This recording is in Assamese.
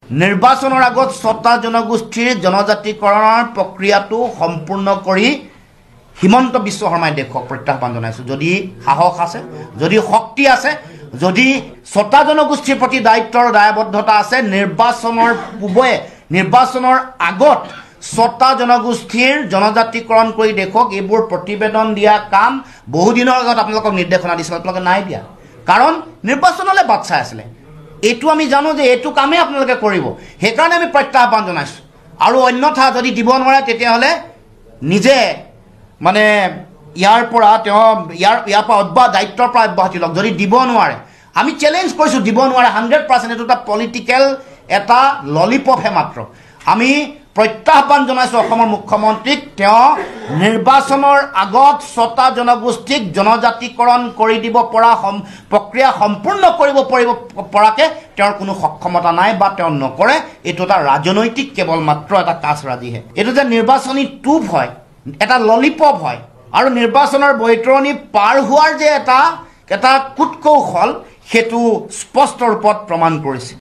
নিৰ্বাচনৰ আগত 6টা জনগোষ্ঠীৰ জনজাতিকৰণৰ প্ৰক্ৰিয়াটো সম্পূৰ্ণ কৰি হিমন্ত বিশ্ব শৰ্মাই দেশক প্ৰত্যাহ্বান জনাইছোঁ। যদি সাহস আছে, যদি শক্তি আছে, যদি 6টা জনগোষ্ঠীৰ প্ৰতি দায়িত্বৰ দায়বদ্ধতা আছে, নিৰ্বাচনৰ পূৰ্বে নিৰ্বাচনৰ আগত 6টা জনগোষ্ঠীৰ জনজাতিকৰণ কৰি দেখক। এইবোৰ প্ৰতিবেদন দিয়া কাম বহুদিনৰ আগত আপোনালোকক নিৰ্দেশনা দিছিল, আপোনালোকে নাই দিয়া, কাৰণ নিৰ্বাচনলৈ বাট চাই আছিলে। এইটো আমি জানো যে এইটো কামেই আপোনালোকে কৰিব, সেইকাৰণে আমি প্ৰত্যাহ্বান জনাইছোঁ। আৰু অন্যথা যদি দিব নোৱাৰে তেতিয়াহ'লে নিজে মানে ইয়াৰ পৰা দায়িত্বৰ পৰা অব্যাহতি লওক। যদি দিব নোৱাৰে, আমি চেলেঞ্জ কৰিছোঁ, দিব নোৱাৰে 100%, এইটো এটা পলিটিকেল এটা ললিপপহে মাত্ৰ। আমি প্ৰত্যাহ্বান জনাইছোঁ অসমৰ মুখ্যমন্ত্ৰীক, তেওঁ নিৰ্বাচনৰ আগত 6টা জনগোষ্ঠীক জনজাতিকৰণ কৰি দিব পৰা প্ৰক্ৰিয়া সম্পূৰ্ণ কৰিব পৰাকৈ তেওঁৰ কোনো সক্ষমতা নাই বা তেওঁ নকৰে। এইটো এটা ৰাজনৈতিক কেৱল মাত্ৰ এটা কাচৰাজিহে। এইটো যে নিৰ্বাচনী টোপ হয়, এটা ললিপপ হয়, আৰু নিৰ্বাচনৰ বৈতৰণি পাৰ হোৱাৰ যে এটা কূটকৌশল, সেইটো স্পষ্ট ৰূপত প্ৰমাণ কৰিছে।